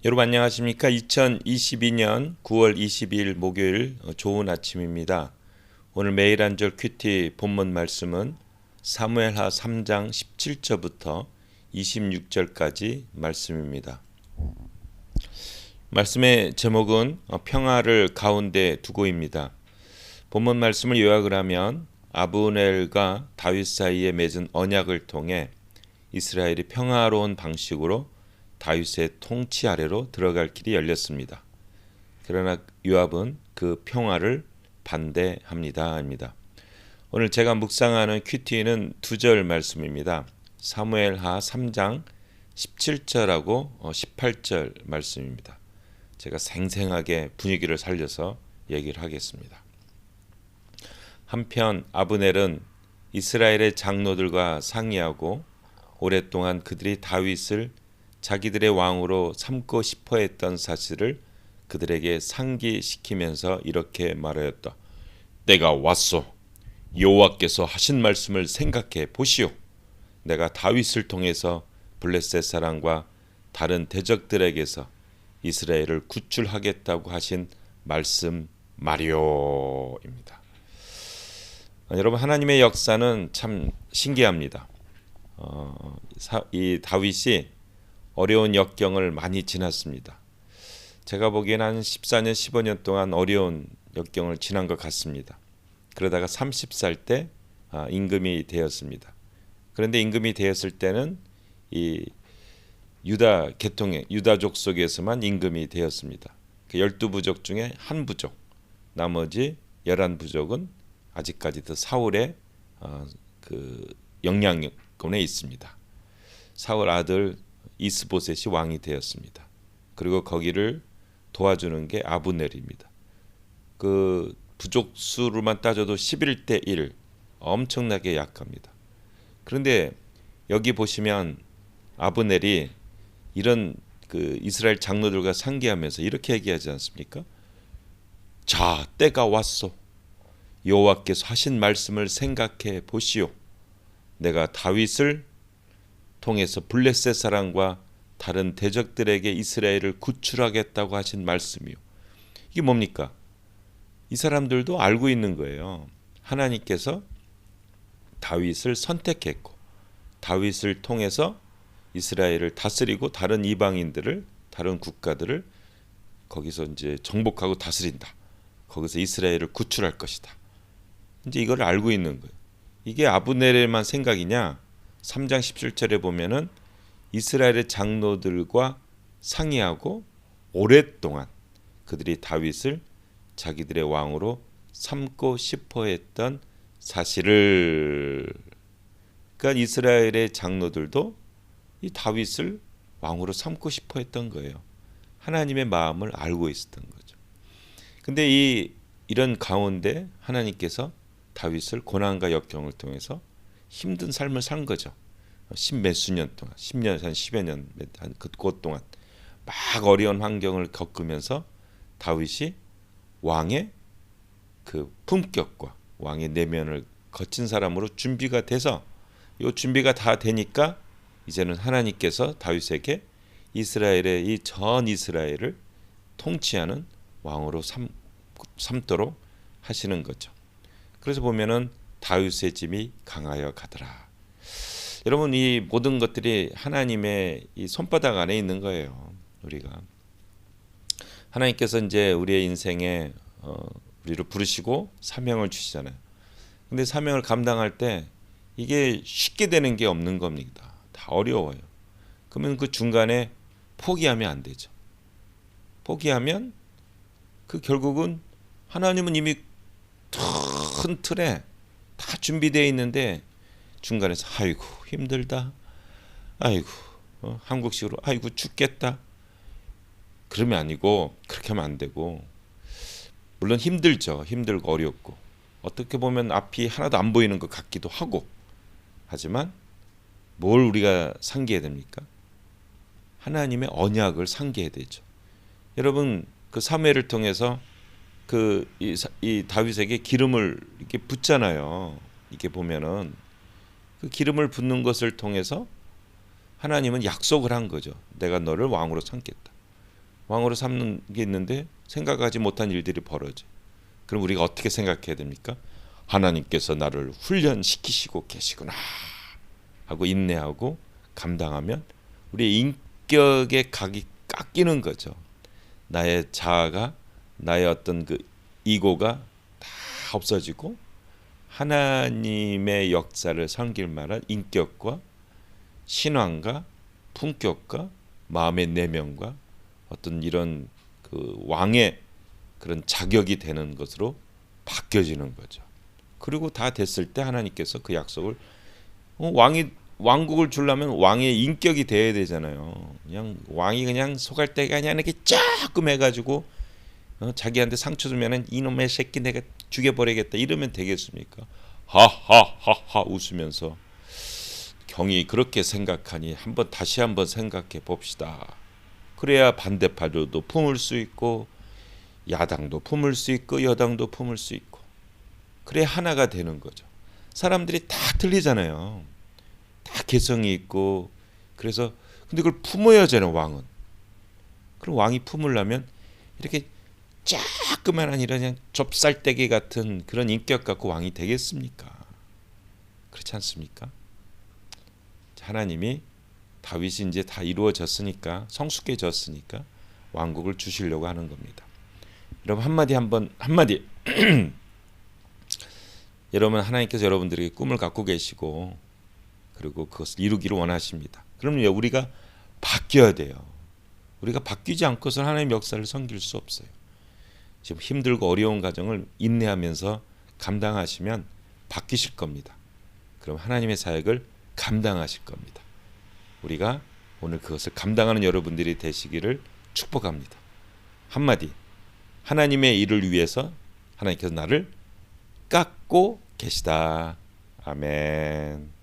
여러분 안녕하십니까? 2022년 9월 22일 목요일 좋은 아침입니다. 오늘 매일 한절 큐티 본문 말씀은 사무엘하 3장 17절부터 26절까지 말씀입니다. 말씀의 제목은 평화를 가운데 두고입니다. 본문 말씀을 요약을 하면 아브넬과 다윗 사이에 맺은 언약을 통해 이스라엘이 평화로운 방식으로 다윗의 통치 아래로 들어갈 길이 열렸습니다. 그러나 요압은 그 평화를 반대합니다. 오늘 제가 묵상하는 큐티는 두 절 말씀입니다. 사무엘하 3장 17절하고 18절 말씀입니다. 제가 생생하게 분위기를 살려서 얘기를 하겠습니다. 한편 아브넬은 이스라엘의 장로들과 상의하고 오랫동안 그들이 다윗을 자기들의 왕으로 삼고 싶어 했던 사실을 그들에게 상기시키면서 이렇게 말하였다. 때가 왔소. 여호와께서 하신 말씀을 생각해 보시오. 내가 다윗을 통해서 블레셋 사람과 다른 대적들에게서 이스라엘을 구출하겠다고 하신 말씀 말이오입니다. 여러분, 하나님의 역사는 참 신기합니다. 이 다윗이 어려운 역경을 많이 지났습니다. 제가 보기엔 한 14년, 15년 동안 어려운 역경을 지난 것 같습니다. 그러다가 30살 때 임금이 되었습니다. 그런데 임금이 되었을 때는 이 유다 계통의 유다족 속에서만 임금이 되었습니다. 그 12부족 중에 한 부족, 나머지 11부족은 아직까지도 사울의 그 영향권에 있습니다. 사울 아들 이스보셋이 왕이 되었습니다. 그리고 거기를 도와주는 게 아브넬입니다. 그 부족 수로만 따져도 11대 1, 엄청나게 약합니다. 그런데 여기 보시면 아브넬이 이런 그 이스라엘 장로들과 상기하면서 이렇게 얘기하지 않습니까? 자, 때가 왔소. 여호와께서 하신 말씀을 생각해 보시오. 내가 다윗을 통해서 블레셋 사람과 다른 대적들에게 이스라엘을 구출하겠다고 하신 말씀이요. 이게 뭡니까? 이 사람들도 알고 있는 거예요. 하나님께서 다윗을 선택했고 다윗을 통해서 이스라엘을 다스리고 다른 이방인들을, 다른 국가들을 거기서 이제 정복하고 다스린다. 거기서 이스라엘을 구출할 것이다. 이제 이걸 알고 있는 거예요. 이게 아브넬만 생각이냐? 3장 17절에 보면은 이스라엘의 장로들과 상의하고 오랫동안 그들이 다윗을 자기들의 왕으로 삼고 싶어 했던 사실을, 그러니까 이스라엘의 장로들도 이 다윗을 왕으로 삼고 싶어 했던 거예요. 하나님의 마음을 알고 있었던 거죠. 근데 이런 가운데 하나님께서 다윗을 고난과 역경을 통해서 힘든 삶을 산 거죠. 십몇 수년 동안, 10년, 한 10여 년, 그곳 동안 막 어려운 환경을 겪으면서 다윗이 왕의 그 품격과 왕의 내면을 거친 사람으로 준비가 돼서, 이 준비가 다 되니까 이제는 하나님께서 다윗에게 이스라엘의 이 전 이스라엘을 통치하는 왕으로 삼도록 하시는 거죠. 그래서 보면은 다윗의 짐이 강하여 가더라. 여러분, 이 모든 것들이 하나님의 이 손바닥 안에 있는 거예요. 우리가 하나님께서 이제 우리의 인생에 우리를 부르시고 사명을 주시잖아요. 근데 사명을 감당할 때 이게 쉽게 되는 게 없는 겁니다. 다 어려워요. 그러면 그 중간에 포기하면 안 되죠. 포기하면 그 결국은 하나님은 이미 큰 틀에 다 준비되어 있는데 중간에서 아이고 힘들다, 아이고 한국식으로 아이고 죽겠다, 그러면 아니고, 그렇게 하면 안 되고, 물론 힘들죠. 힘들고 어렵고 어떻게 보면 앞이 하나도 안 보이는 것 같기도 하고, 하지만 뭘 우리가 상기해야 됩니까? 하나님의 언약을 상기해야 되죠. 여러분, 그 사무엘을 통해서 이 다윗에게 기름을 이렇게 붓잖아요. 이게 보면은 그 기름을 붓는 것을 통해서 하나님은 약속을 한 거죠. 내가 너를 왕으로 삼겠다. 왕으로 삼는 게 있는데 생각하지 못한 일들이 벌어져. 그럼 우리가 어떻게 생각해야 됩니까? 하나님께서 나를 훈련시키시고 계시구나 하고 인내하고 감당하면 우리의 인격의 각이 깎이는 거죠. 나의 자아가, 나의 어떤 그 이고가 다 없어지고 하나님의 역사를 섬길 만한 인격과 신앙과 품격과 마음의 내면과 어떤 이런 그 왕의 그런 자격이 되는 것으로 바뀌어지는 거죠. 그리고 다 됐을 때 하나님께서 그 약속을 왕국을 주려면 왕의 인격이 돼야 되잖아요. 그냥 왕이 그냥 소갈대가 아니라 이렇게 조금 해가지고 자기한테 상처 주면은 이놈의 새끼 내가 죽여버리겠다 이러면 되겠습니까? 하하하하 웃으면서 경이 그렇게 생각하니 다시 한번 생각해 봅시다. 그래야 반대파도 품을 수 있고 야당도 품을 수 있고 여당도 품을 수 있고 그래야 하나가 되는 거죠. 사람들이 다 틀리잖아요. 다 개성이 있고 그래서 근데 그걸 품어야 되는 왕은. 그럼 왕이 품으려면 이렇게 조그만한 이런 그냥 좁쌀떼기 같은 그런 인격 갖고 왕이 되겠습니까? 그렇지 않습니까? 하나님이 다윗이 이제 다 이루어졌으니까 성숙해졌으니까 왕국을 주시려고 하는 겁니다. 여러분 한마디 여러분 하나님께서 여러분들에게 꿈을 갖고 계시고 그리고 그것을 이루기를 원하십니다. 그러면 우리가 바뀌어야 돼요. 우리가 바뀌지 않고서는 하나님의 역사를 섬길 수 없어요. 지금 힘들고 어려운 과정을 인내하면서 감당하시면 바뀌실 겁니다. 그럼 하나님의 사역을 감당하실 겁니다. 우리가 오늘 그것을 감당하는 여러분들이 되시기를 축복합니다. 한마디, 하나님의 일을 위해서 하나님께서 나를 깎고 계시다. 아멘.